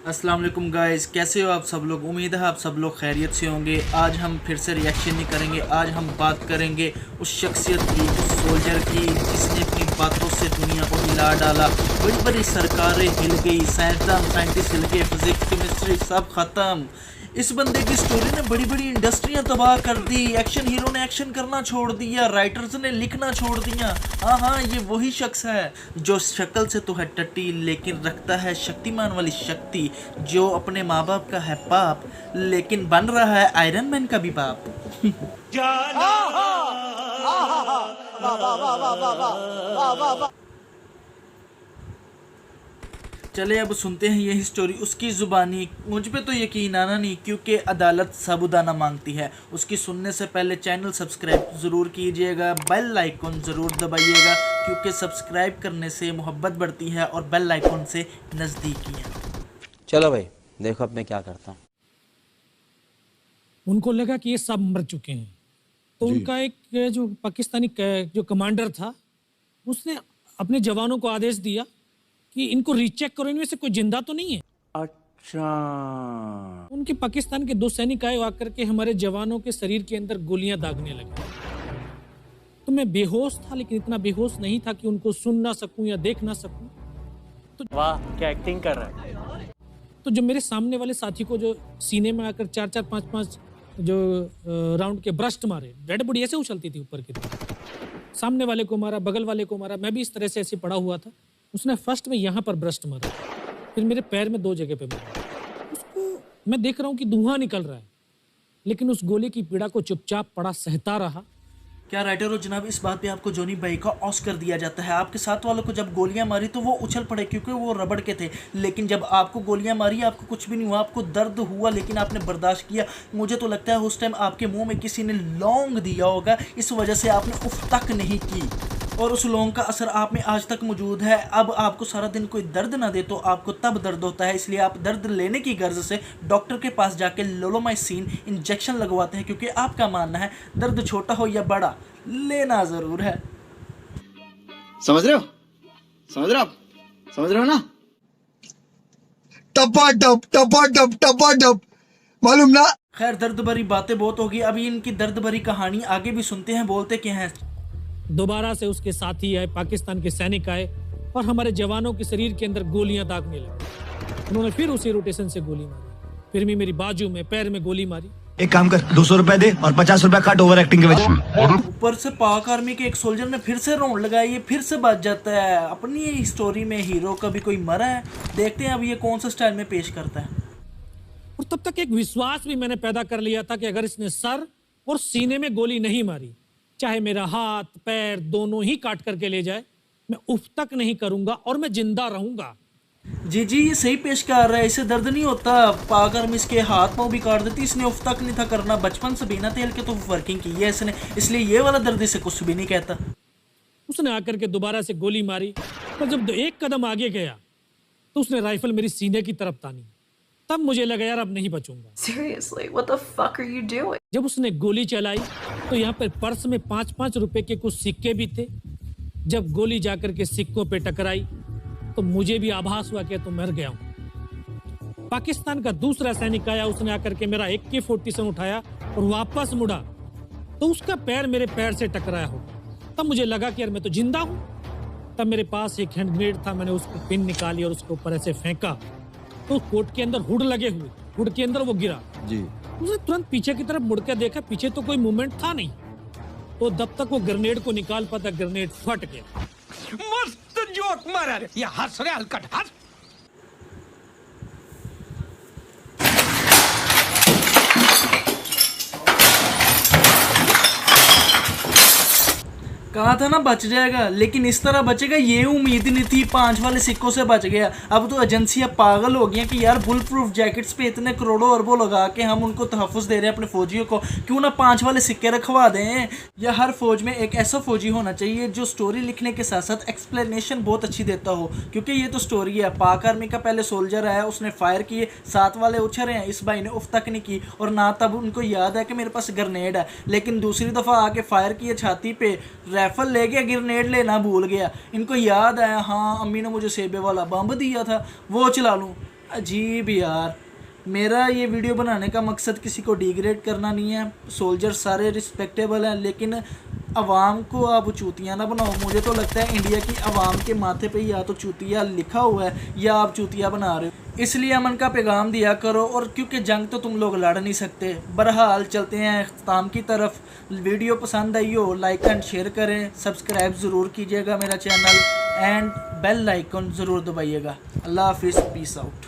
अस्सलाम वालेकुम गाइस, कैसे हो आप सब लोग। उम्मीद है आप सब लोग खैरियत से होंगे। आज हम फिर से रिएक्शन नहीं करेंगे, आज हम बात करेंगे उस शख्सियत की, उस सोल्जर की जिसने अपनी बातों से दुनिया को हिला डाला। बड़ी बड़ी सरकारें हिल गई, साइंसदान साइंटिस्ट हिल गए, फिजिक्स केमिस्ट्री सब ख़त्म। इस बंदे की स्टोरी ने बड़ी बड़ी इंडस्ट्रियां तबाह कर दी। एक्शन हीरो ने एक्शन करना छोड़ दिया, राइटर्स ने लिखना छोड़ दिया। हाँ, ये वही शख्स है जो शक्ल से तो है टट्टी लेकिन रखता है शक्तिमान वाली शक्ति, जो अपने माँ बाप का है बाप लेकिन बन रहा है आयरन मैन का भी बाप। चले अब सुनते हैं यही स्टोरी उसकी ज़ुबानी। मुझ पे तो यकीन आना नहीं, क्योंकि अदालत साबुदाना मांगती है। उसकी सुनने से पहले चैनल सब्सक्राइब ज़रूर कीजिएगा, बेल आइकन ज़रूर दबाइएगा, क्योंकि सब्सक्राइब करने से मोहब्बत बढ़ती है और बेल आइकन से नज़दीकियाँ। चलो भाई देखो अब मैं क्या करता हूँ। उनको लगा कि ये सब मर चुके हैं, तो उनका एक जो पाकिस्तानी जो कमांडर था उसने अपने जवानों को आदेश दिया कि इनको रीचेक करो, इनमें से कोई जिंदा तो नहीं है। अच्छा, उनके पाकिस्तान के 2 सैनिक आए, आकर के हमारे जवानों के शरीर के अंदर गोलियां दागने लगे। तो मैं बेहोश था, लेकिन इतना बेहोश नहीं था कि उनको सुन ना सकूं या देख ना सकूं। तो वाह क्या एक्टिंग कर रहा है। तो जो मेरे सामने वाले साथी को जो सीने में आकर 4-4, 5-5 जो राउंड के ब्रस्ट मारे, डेड बॉडी ऐसे उछलती थी ऊपर की तरफ। सामने वाले को मारा, बगल वाले को मारा, मैं भी इस तरह से ऐसे पड़ा हुआ था। उसने फर्स्ट में यहाँ पर ब्रस्ट मारा, फिर मेरे पैर में 2 जगह पे मारा। उसको मैं देख रहा हूँ कि धुआं निकल रहा है, लेकिन उस गोली की पीड़ा को चुपचाप पड़ा सहता रहा। क्या राइटर हो जनाब, इस बात पे आपको जॉनी भाई का ऑस्कर दिया जाता है। आपके साथ वालों को जब गोलियां मारी तो वो उछल पड़े क्योंकि वो रबड़ के थे, लेकिन जब आपको गोलियां मारी आपको कुछ भी नहीं हुआ। आपको दर्द हुआ लेकिन आपने बर्दाश्त किया। मुझे तो लगता है उस टाइम आपके मुंह में किसी ने लौंग दिया होगा, इस वजह से आपने उफ तक नहीं की, और उस लौंग का असर आप में आज तक मौजूद है। अब आपको सारा दिन कोई दर्द ना दे तो आपको तब दर्द होता है, इसलिए आप दर्द लेने की गर्ज से डॉक्टर के पास जाके लोलोमाइसिन इंजेक्शन लगवाते हैं, क्योंकि आपका मानना है दर्द छोटा हो या बड़ा लेना ज़रूर है। समझ रहे हो? समझ रहे हो आप? समझ रहे हो ना? टपा टप मालूम ना। खैर, दर्द भरी बातें बहुत होगी, अभी इनकी दर्द भरी कहानी आगे भी सुनते हैं। बोलते क्या हैं। दोबारा से उसके साथी आए, पाकिस्तान के सैनिक आए और हमारे जवानों के शरीर के अंदर गोलियां दागने लगे। उन्होंने फिर उसी रोटेशन से गोली मारी, फिर भी मेरी बाजू में, पैर में गोली मारी। एक काम कर, 200 रुपए दे और 50 रुपए काट ओवर एक्टिंग के वजह। ऊपर से पाक आर्मी के एक सोल्जर ने फिर से राउंड लगाई, ये फिर से बच जाता है। अपनी स्टोरी में हीरो कभी कोई मरा है, देखते हैं अब ये कौन सा स्टाइल में पेश करता है। और तब तक एक विश्वास भी मैंने पैदा कर लिया था कि अगर इसने सर और सीने में गोली नहीं मारी, चाहे मेरा हाथ पैर दोनों ही काट करके ले जाए, मैं उफ तक नहीं करूंगा और मैं जिंदा रहूंगा। जी, ये सही पेश कर रहा है, इससे दर्द नहीं होता। पाक आर्मी इसके हाथ पाँव भी काट देती, इसने उफ तक नहीं था करना। बचपन से बिना तेल के तो वर्किंग की है इसने, इसलिए ये वाला दर्द इसे कुछ भी नहीं कहता। उसने आकर के दोबारा से गोली मारी, पर जब 1 कदम आगे गया तो उसने राइफल मेरी सीने की तरफ तानी। तब मुझे लगा यार अब नहीं बचूंगा। Seriously, what the fuck are you doing? जब उसने गोली चलाई तो यहाँ पर पर्स में 5-5 रुपए के कुछ सिक्के भी थे। जब गोली जाकर के सिक्कों पे टकराई तो मुझे भी आभास हुआ कि तो मर गया हूं। पाकिस्तान का दूसरा सैनिक आया, उसने आकर के मेरा AK-47 उठाया और वापस मुड़ा तो उसका पैर मेरे पैर से टकराया होगा। तब मुझे लगा कि यार मैं तो जिंदा हूं। तब मेरे पास एक हैंड ग्रेनेड था, मैंने उसको पिन निकाली और उसके ऊपर ऐसे फेंका तो कोट के अंदर हुड लगे हुए, हुड के अंदर वो गिरा जी। उसने तुरंत पीछे की तरफ मुड़ के देखा, पीछे तो कोई मूवमेंट था नहीं। तो जब तक वो ग्रेनेड को निकाल पाता, ग्रेनेड फट गया। मस्त जोक मारा रे, ये हंस रे हलकट हंस। कहा था ना बच जाएगा, लेकिन इस तरह बचेगा ये उम्मीद नहीं थी। 5 वाले सिक्कों से बच गया। अब तो एजेंसियां पागल हो गई कि यार बुल प्रूफ जैकेट्स पे इतने करोड़ों अरबों लगा के हम उनको तहफ़्फ़ुज़ दे रहे हैं अपने फौजियों को, क्यों ना 5 वाले सिक्के रखवा दें। या हर फौज में एक ऐसा फौजी होना चाहिए जो स्टोरी लिखने के साथ साथ एक्सप्लेनेशन बहुत अच्छी देता हो, क्योंकि ये तो स्टोरी है। पाक आर्मी का पहले सोल्जर आया, उसने फायर किए, 7 वाले उछल रहे हैं, इस भाई ने उफ तक नहीं की, और ना तब उनको याद है कि मेरे पास ग्रेनेड है। लेकिन दूसरी दफ़ा आके फायर किए छाती पे, राइफल ले गया, ग्रेनेड लेना भूल गया। इनको याद है हाँ अम्मी ने मुझे सेबे वाला बम दिया था, वो चला लूँ। अजीब यार। मेरा ये वीडियो बनाने का मकसद किसी को डिग्रेड करना नहीं है। सोल्जर सारे रिस्पेक्टेबल हैं, लेकिन अवाम को आप चूतिया ना बनाओ। मुझे तो लगता है इंडिया की अवाम के माथे पे या तो चूतिया लिखा हुआ है या आप चूतिया बना रहे हो। इसलिए अमन का पैगाम दिया करो, और क्योंकि जंग तो तुम लोग लड़ नहीं सकते। बहरहाल चलते हैं इख्तिताम की तरफ। वीडियो पसंद आई हो लाइक एंड शेयर करें, सब्सक्राइब ज़रूर कीजिएगा मेरा चैनल, एंड बेल आइकन ज़रूर दबाइएगा। अल्लाह हाफिज़, पीस आउट।